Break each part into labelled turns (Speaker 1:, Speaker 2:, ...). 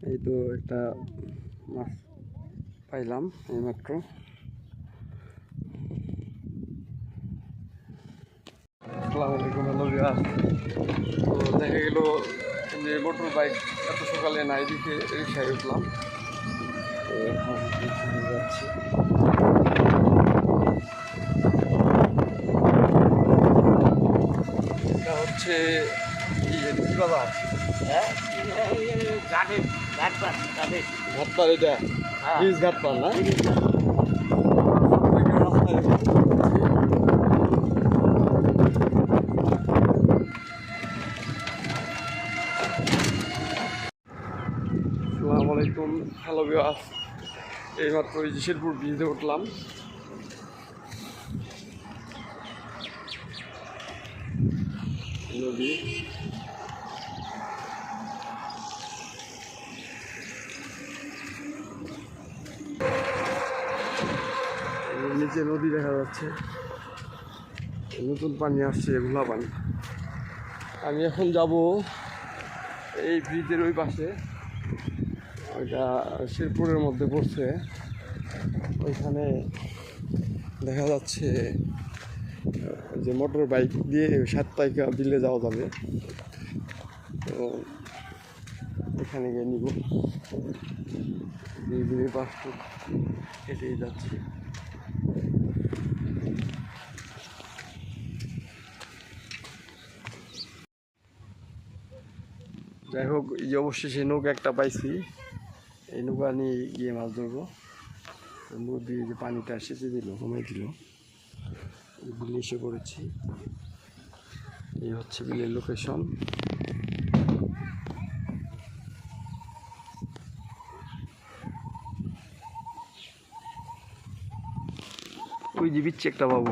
Speaker 1: এই তো একটা মাছ পাইলাম এইমাত্র। আসসালামু আলাইকুম, হ্যালো ভিউয়ার। তো দেখা গেল যে মোটর বাইক এত সকালে নাই দিকে রিক্সায় উঠলাম। তো এখন রিক্সায় যাচ্ছি। এটা হচ্ছে কি বাজার?
Speaker 2: হ্যাঁ ঘাটপাড়
Speaker 1: ঘাটপাড়, এটা ব্রিজ ঘাটপাড় না? আসসালামু আলাইকুম, হ্যালো ভিউয়ার। এইমাত্র ওই শেরপুর ব্রিজে উঠলাম। নদী নিচে নদী দেখা যাচ্ছে, নতুন পানি আসছে, ঘোলা পানি। আমি এখন যাব এই ব্রিজের ওই পাশে, ওইটা শেরপুরের মধ্যে পড়ছে। ওইখানে দেখা যাচ্ছে যে মোটর বাইক দিয়ে 7 পাইকা বিলে যাওয়া যাবে। তো এখানে গিয়ে নিব, ব্রিজের পাশ হেঁটেই যাচ্ছি। যাই হোক, এই অবশেষে নৌকা একটা পাইছি। এই নৌকা নিয়ে গিয়ে মাছ ধরবো। নদী যে পানিটা সেচে দিল, কমে দিল, বিলে এসে পড়েছি। এই হচ্ছে বিলের লোকেশন। ওই যে বিচ্ছে একটা বাবু।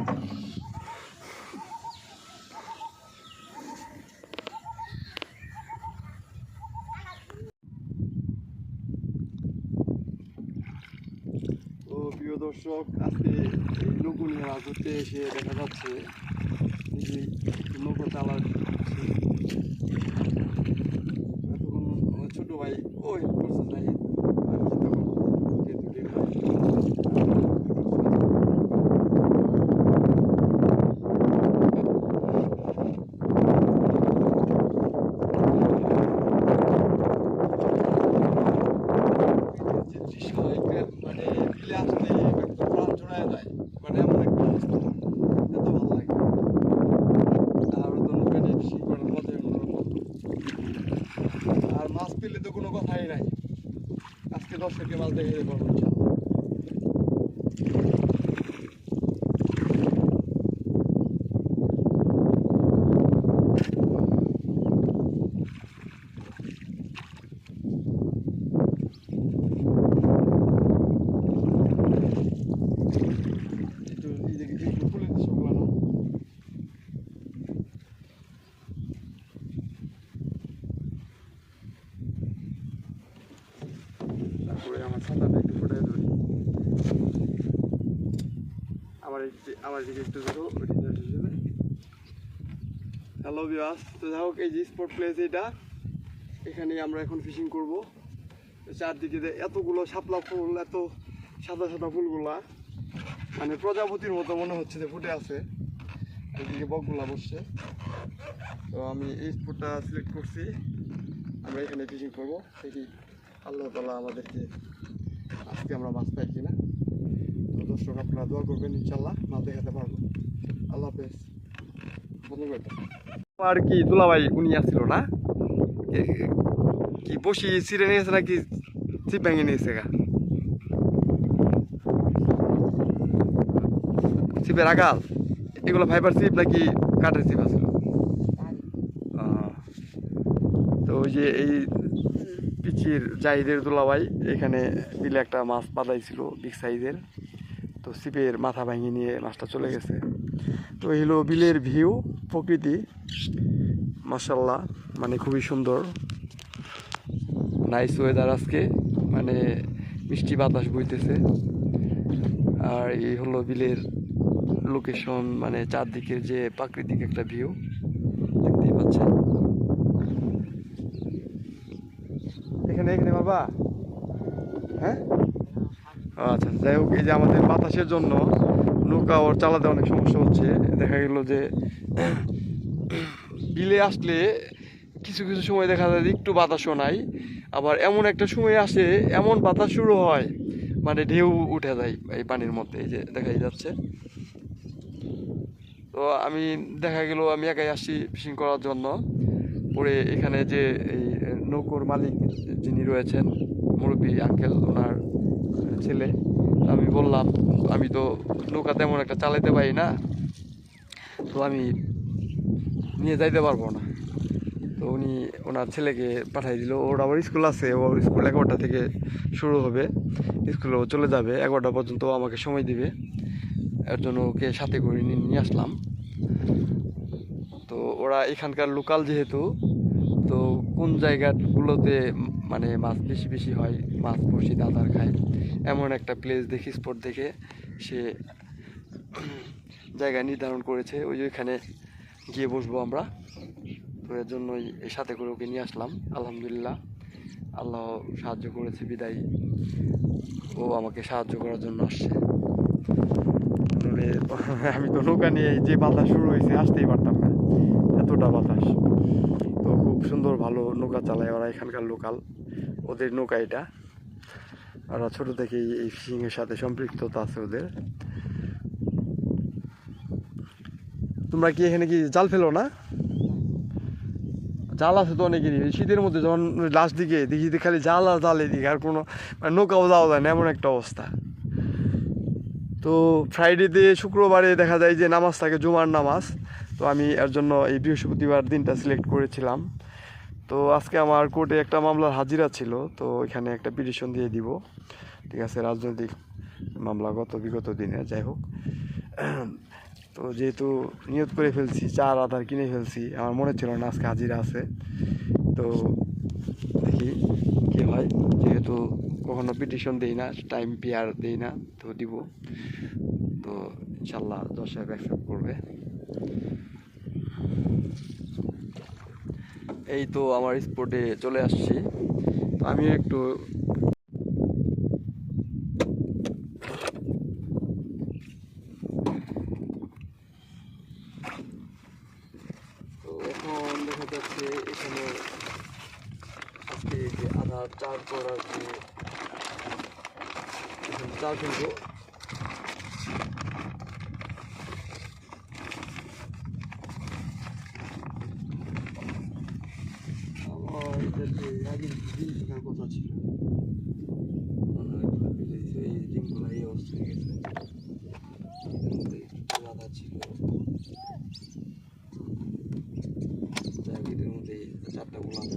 Speaker 1: তো প্রিয় দর্শক, আজকে এই নৌকো নিয়ে মাছ ধরতে এসে দেখা যাচ্ছে যে নৌকো চালাচ্ছে এতক্ষণ ছোট ভাই ওই করছে নাই। মানে বিলে আসলে একদম প্রাণ জোড়ায় যায়, মানে এমন একটা অবস্থা, এত ভালো লাগে। আর তো নৌকা নিয়ে ফিশিং করার মজাই অন্যরকম। আর মাছ পেলে তো কোনো কথাই নাই। আজকে 10 থেকে মাছ দেখে যেতে পারবো ইনশাআল্লাহ। একটু একটু খুলে দিচ্ছ ওগুলো না। তারপরে আমার ছাতাটা একটু ফুটাই ধরি। আমার দিকে একটু ধরো। হ্যালো ভিউয়ার্স, তো যাই হোক, এই যে স্পট প্লেস এটা, এখানে আমরা এখন ফিশিং করব। চারদিকে এতগুলো শাপলা ফুল, এত সাদা সাদা ফুলগুলা, মানে প্রজাপতির মতো মনে হচ্ছে যে ফুটে আছে। এদিকে বকগুলা বসছে। তো আমি এই স্পটটা সিলেক্ট করছি, আমরা এখানে ফিশিং করবো। দেখি আল্লাহ তাআলা আমাদেরকে আজকে আমরা মাছ পাই কিনা। তো দর্শক, আপনারা দোয়া করবেন, ইনশাল্লাহ মাছ দেখাতে পারবো। আল্লাহ হাফেজ। বন্ধ করে দাও। আর কি দুলাভাই উনি আসছিল না, কি বসি ছিঁড়ে নিয়েছে নাকি চিপ ভেঙে নিয়েছে গা? চিপের আগাল এগুলো ফাইবার চিপ নাকি কাঠের চিপ আছে? তো ওই যে এই পিচির জাহিদের দুলাভাই এখানে বিলে একটা মাছ পাতাইছিল বিগ সাইজের। তো চিপের মাথা ভেঙে নিয়ে মাছটা চলে গেছে। তো এই হলো বিলের ভিউ, প্রকৃতি, মাশাআল্লাহ, মানে খুবই সুন্দর, নাইস ওয়েদার আজকে, মানে মিষ্টি বাতাস বইতেছে। আর এই হলো বিলের লোকেশন, মানে চারদিকের যে প্রাকৃতিক একটা ভিউ দেখতেই পাচ্ছেন। এখানে বাবা যাবা? হ্যাঁ, আচ্ছা, যাই হোক, এই যে আমাদের বাতাসের জন্য নৌকা ওর চালাতে অনেক সমস্যা হচ্ছে। দেখা গেল যে বিলে আসলে কিছু কিছু সময় দেখা যায় যে একটু বাতাসও নাই, আবার এমন একটা সময় আসে এমন বাতাস শুরু হয়, মানে ঢেউ উঠে যায় এই পানির মধ্যে, এই যে দেখাই যাচ্ছে। তো আমি দেখা গেল আমি একাই আসছি ফিশিং করার জন্য। পরে এখানে যে এই নৌকোর মালিক যিনি রয়েছেন, মুরব্বী আঙ্কেল, ওনার ছেলে, আমি বললাম আমি তো নৌকা তেমন একটা চালাতে পারি না, তো আমি নিয়ে যাইতে পারবো না। তো উনি ওনার ছেলেকে পাঠিয়ে দিল। ওর আবার স্কুল আছে, ওর স্কুল 11টা থেকে শুরু হবে, স্কুলেও চলে যাবে, 11টা পর্যন্ত আমাকে সময় দিবে। এর জন্য ওকে সাথে করে নিয়ে আসলাম। তো ওরা এখানকার লোকাল যেহেতু, তো কোন জায়গাগুলোতে মানে মাছ বেশি বেশি হয়, মাছ বড়শি দাদার খায়, এমন একটা প্লেস দেখে, স্পট দেখে সে জায়গা নির্ধারণ করেছে। ওইখানে গিয়ে বসবো আমরা। তো এর জন্যই এই সাথে করে ওকে নিয়ে আসলাম। আলহামদুলিল্লাহ, আল্লাহ সাহায্য করেছে বিদায় ও আমাকে সাহায্য করার জন্য আসছে। আমি তো নৌকা নিয়ে যে বাতাস শুরু হয়েছে আসতেই পারতাম না, এতটা বাতাস। তো খুব সুন্দর ভালো নৌকা চালায় ওরা, এখানকার লোকাল, ওদের নৌকা এটা। ওরা ছোটো থেকেই এই ফিশিংয়ের সাথে সম্পৃক্ততা আছে ওদের। তোমরা কি এখানে কি জাল ফেলো না? জাল আছে তো অনেকেরই, শীতের মধ্যে যখন লাস্ট দিকে দেখি খালি জাল আর জাল, এদিকে আর কোনো মানে নৌকাও যাওয়া যায় না, এমন একটা অবস্থা। তো ফ্রাইডেতে, শুক্রবারে দেখা যায় যে নামাজ থাকে, জুমার নামাজ। তো আমি এর জন্য এই বৃহস্পতিবার দিনটা সিলেক্ট করেছিলাম। তো আজকে আমার কোর্টে একটা মামলার হাজিরা ছিল, তো এখানে একটা পিটিশন দিয়ে দিব। ঠিক আছে, রাজনৈতিক মামলা বিগত দিনে, যাই হোক। তো যেহেতু নিয়ত করে ফেলছি, 4 আধার কিনে ফেলছি, আমার মনে ছিল না আজকে হাজিরা আছে। তো দেখি কী হয়, যেহেতু কখনো পিটিশন দিই না, টাইম পিয়ার দিই না, তো দিব। তো ইনশাল্লাহ জজ সাহেব অ্যাকসেপ্ট করবে। এই তো আমার স্পটে চলে আসছি। তো আমি একটু তো এখন দেখা যাচ্ছে এখানে আজকে যে আধার চার করার যে চার ফেলবো। আমার এটা যে আগের ডিম থাকার কথা ছিল, এই ডিমগুলো এই অবস্থা হয়ে গেছে। আধা ছিল, এর মধ্যে 4টা গোলাম।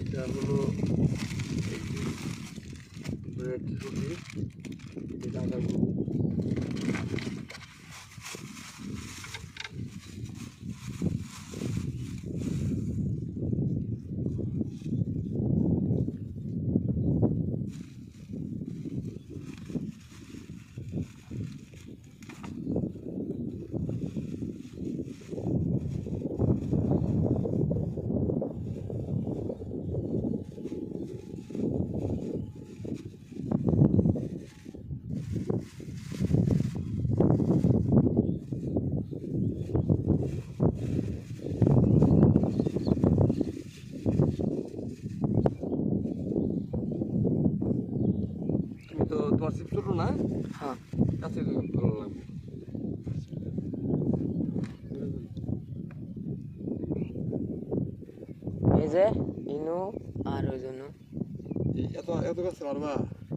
Speaker 1: এটা হলো ব্রেড রুটি, এটা আদা গরু।
Speaker 2: যে ইনু আর ওই জন্য
Speaker 1: এত এত কাছে পারবা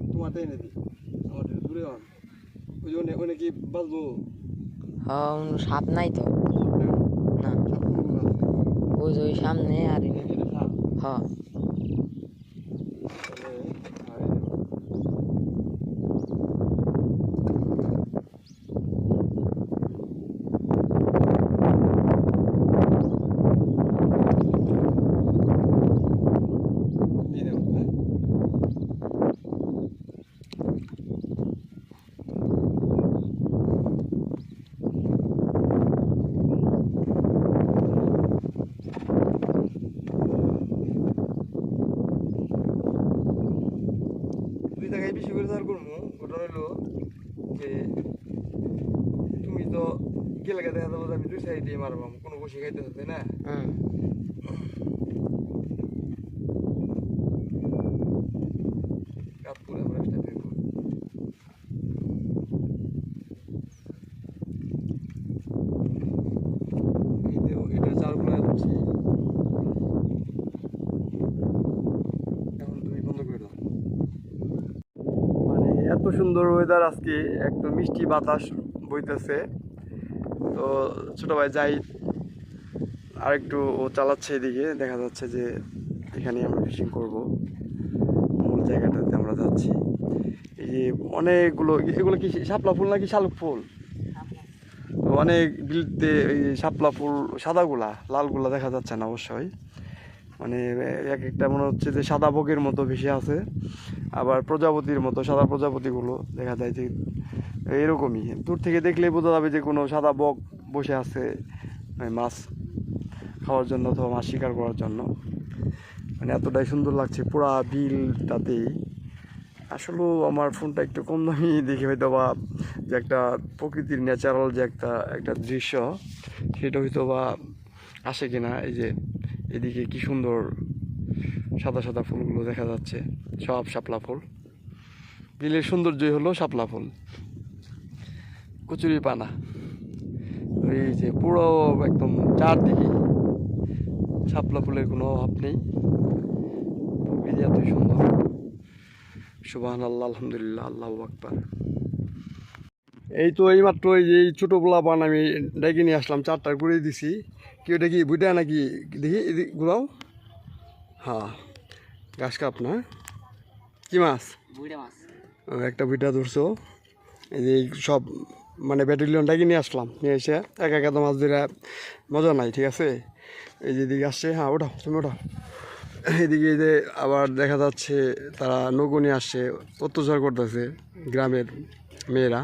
Speaker 1: তোমারটা এনে দি আমার দূরে হন ওই জন্য ওখানে কি বাঁচবো
Speaker 2: হ্যাঁ সাপ নাই তো না ওই যে ওই সামনে আর হ্যাঁ
Speaker 1: বেশি করে ধার করবো ঘটনা হলো যে তুমি তো গেলে দেখা যাবো আমি দুই সাইড দিয়ে মারবাম কোনো বসে খাইতে হতে না কাপড় আমরা একটা দেখবো এটা চারগুলো হচ্ছে এখন তুমি বন্ধ করে দাও মানে এত সুন্দর ওয়েদার আজকে একদম মিষ্টি বাতাস বইতেছে তো ছোট ভাই যাই আরেকটু ও চালাচ্ছে এদিকে দেখা যাচ্ছে যে এখানে আমরা ফিশিং করব মূল জায়গাটাতে আমরা যাচ্ছি এই যে অনেকগুলো এগুলো কি শাপলা ফুল নাকি শালুক ফুল অনেক বিলতে এই শাপলা ফুল সাদাগুলা লালগুলা দেখা যাচ্ছে না অবশ্যই মানে এক একটা মনে হচ্ছে যে সাদা বগের মতো ভেসে আছে আবার প্রজাপতির মতো সাদা প্রজাপতিগুলো দেখা যায় যে এরকমই দূর থেকে দেখলেই বোঝা যাবে যে কোনো সাদা বক বসে আছে মাছ খাওয়ার জন্য অথবা মাছ শিকার করার জন্য মানে এতটাই সুন্দর লাগছে পুরা বিলটাতেই আসলেও আমার ফোনটা একটু কম দামি দেখে হয়তো বা যে একটা প্রকৃতির ন্যাচারাল যে একটা দৃশ্য সেটা হয়তো বা আসে কিনা এই যে এদিকে কি সুন্দর সাদা সাদা ফুলগুলো দেখা যাচ্ছে সব শাপলা ফুল বিলের সৌন্দর্যই হলো শাপলা ফুল কচুরি পানা এই যে পুরো একদম চারদিকে শাপলা ফুলের কোনো অভাব নেই প্রকৃতি এতই সুন্দর সুবহানাল্লাহ আলহামদুলিল্লাহ আল্লাহু আকবার এই তো এইমাত্র এই যে ছোটো পোলাপান আমি ডেকে নিয়ে আসলাম চারটা ঘুরে দিছি কি ওটা কি বুইটা নাকি দেখি এদিক ঘুরাও হ্যাঁ ঘাস কাপ না কি মাছ একটা বুইটা ধরছো এই যে সব মানে ব্যাটালিয়ন ডেকে নিয়ে আসলাম নিয়ে এসে একা একা তো মাছ ধরে মজা নাই ঠিক আছে এই যে দিকে আসছে হ্যাঁ ওঠাও তুমি ওঠাও এদিকে যে আবার দেখা যাচ্ছে তারা নৌকো নিয়ে আসছে অত্যাচার করতেছে গ্রামের মেয়েরা